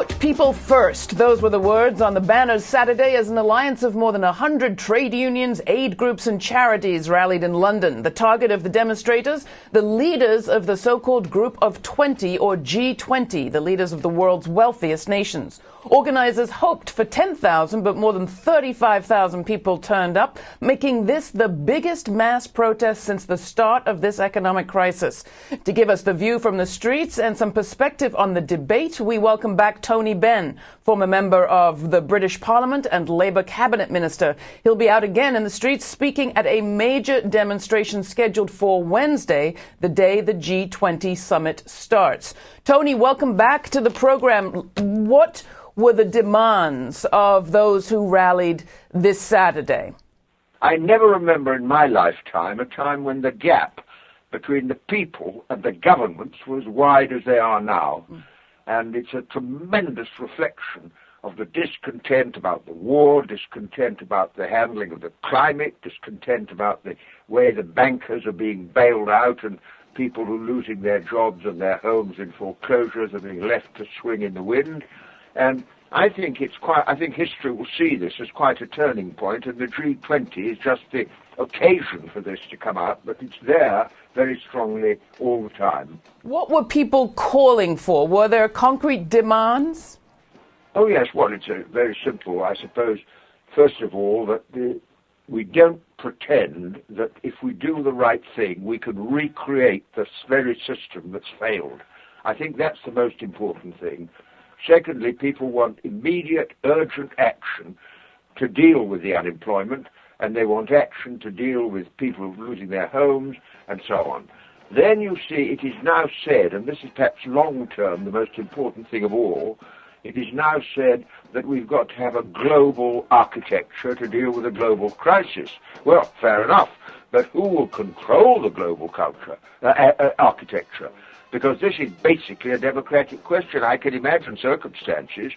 Put people first. Those were the words on the banners Saturday as an alliance of more than 100 trade unions, aid groups and charities rallied in London. The target of the demonstrators, the leaders of the so-called Group of 20 or G20, the leaders of the world's wealthiest nations. Organizers hoped for 10,000, but more than 35,000 people turned up, making this the biggest mass protest since the start of this economic crisis. To give us the view from the streets and some perspective on the debate, we welcome back Tony Benn, former member of the British Parliament and Labour cabinet minister. He'll be out again in the streets speaking at a major demonstration scheduled for Wednesday, the day the G20 summit starts. Tony, welcome back to the program. What were the demands of those who rallied this Saturday? I never remember in my lifetime a time when the gap between the people and the governments was wide as they are now. And it's a tremendous reflection of the discontent about the war, discontent about the handling of the climate, discontent about the way the bankers are being bailed out and people who are losing their jobs and their homes in foreclosures are being left to swing in the wind. And I think history will see this as quite a turning point, and the G20 is just the occasion for this to come out, but it's there very strongly all the time. What were people calling for? Were there concrete demands? Oh yes, well, it's very simple, I suppose. First of all, that we don't pretend that if we do the right thing, we can recreate this very system that's failed. I think that's the most important thing. Secondly, people want immediate, urgent action to deal with the unemployment, and they want action to deal with people losing their homes and so on. Then you see it is now said, and this is perhaps long-term the most important thing of all, it is now said that we've got to have a global architecture to deal with a global crisis. Well, fair enough, but who will control the global architecture? Because this is basically a democratic question. I can imagine circumstances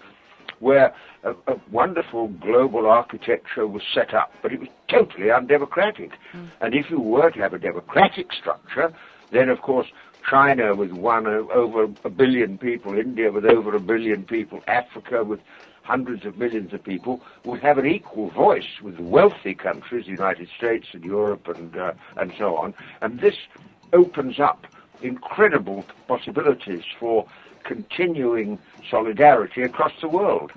where a wonderful global architecture was set up, but it was totally undemocratic. And if you were to have a democratic structure, then of course China with over 1 billion people, India with over 1 billion people, Africa with hundreds of millions of people would have an equal voice with wealthy countries, the United States and Europe and so on. And this opens up incredible possibilities for continuing solidarity across the world.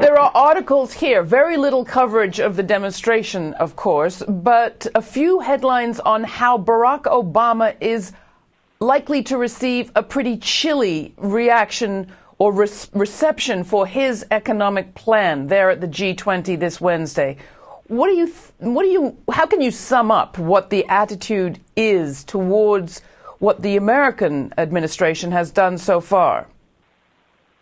There are articles here, very little coverage of the demonstration, of course, but a few headlines on how Barack Obama is likely to receive a pretty chilly reaction or reception for his economic plan there at the G20 this Wednesday. How can you sum up what the attitude is towards what the American administration has done so far?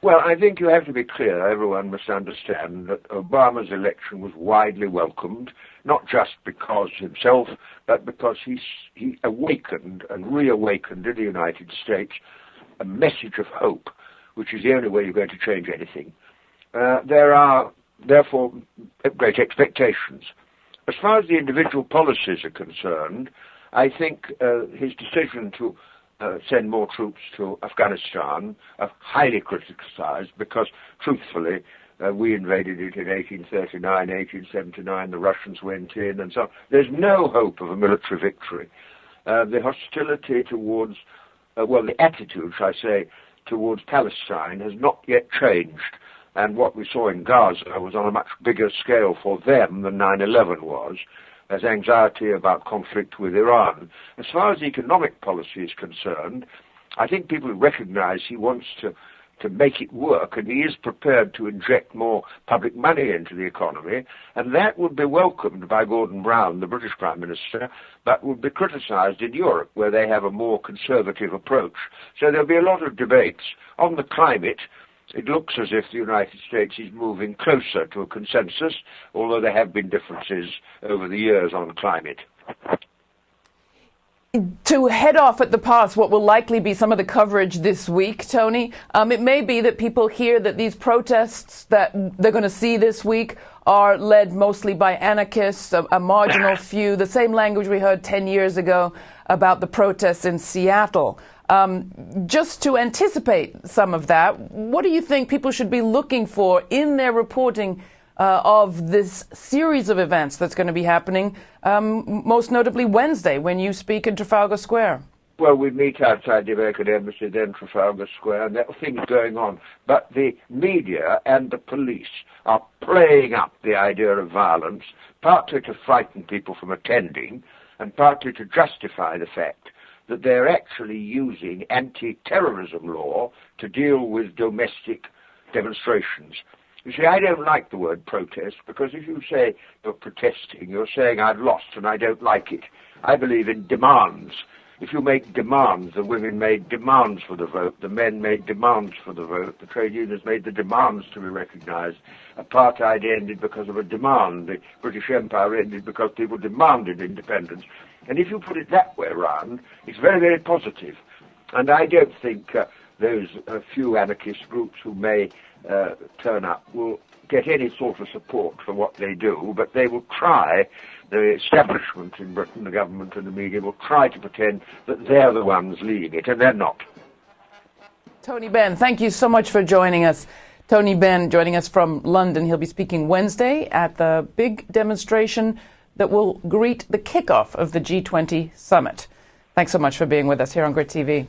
Well, I think you have to be clear. Everyone must understand that Obama's election was widely welcomed, not just because himself, but because he awakened and reawakened in the United States a message of hope, which is the only way you're going to change anything. There are, therefore, great expectations. As far as the individual policies are concerned, I think his decision to send more troops to Afghanistan are highly criticized because, truthfully, we invaded it in 1839, 1879, the Russians went in, and so on. There's no hope of a military victory. The hostility towards, the attitude, shall I say, towards Palestine has not yet changed. And what we saw in Gaza was on a much bigger scale for them than 9/11 was. There's anxiety about conflict with Iran. As far as economic policy is concerned, I think people recognize he wants to make it work, and he is prepared to inject more public money into the economy, and that would be welcomed by Gordon Brown, the British Prime Minister, but would be criticized in Europe, where they have a more conservative approach. So there'll be a lot of debates. On the climate, it looks as if the United States is moving closer to a consensus, although there have been differences over the years on climate. To head off at the pass what will likely be some of the coverage this week, Tony, it may be that people hear that these protests that they're going to see this week are led mostly by anarchists, a marginal few, the same language we heard 10 years ago about the protests in Seattle. Just to anticipate some of that, what do you think people should be looking for in their reporting of this series of events that's going to be happening, most notably Wednesday, when you speak in Trafalgar Square? Well, we meet outside the American Embassy, then Trafalgar Square, and there are things going on. But the media and the police are playing up the idea of violence, partly to frighten people from attending, and partly to justify the fact that they're actually using anti-terrorism law to deal with domestic demonstrations. You see, I don't like the word protest, because if you say you're protesting, you're saying I've lost and I don't like it. I believe in demands. If you make demands, the women made demands for the vote, the men made demands for the vote, the trade unions made the demands to be recognised. Apartheid ended because of a demand. The British Empire ended because people demanded independence. And if you put it that way around, it's very, very positive. And I don't think those few anarchist groups who may turn up will get any sort of support for what they do, but they will try, the establishment in Britain, the government and the media, will try to pretend that they're the ones leading it, and they're not. Tony Benn, thank you so much for joining us. Tony Benn joining us from London. He'll be speaking Wednesday at the big demonstration that will greet the kickoff of the G20 summit. Thanks so much for being with us here on GRITtv.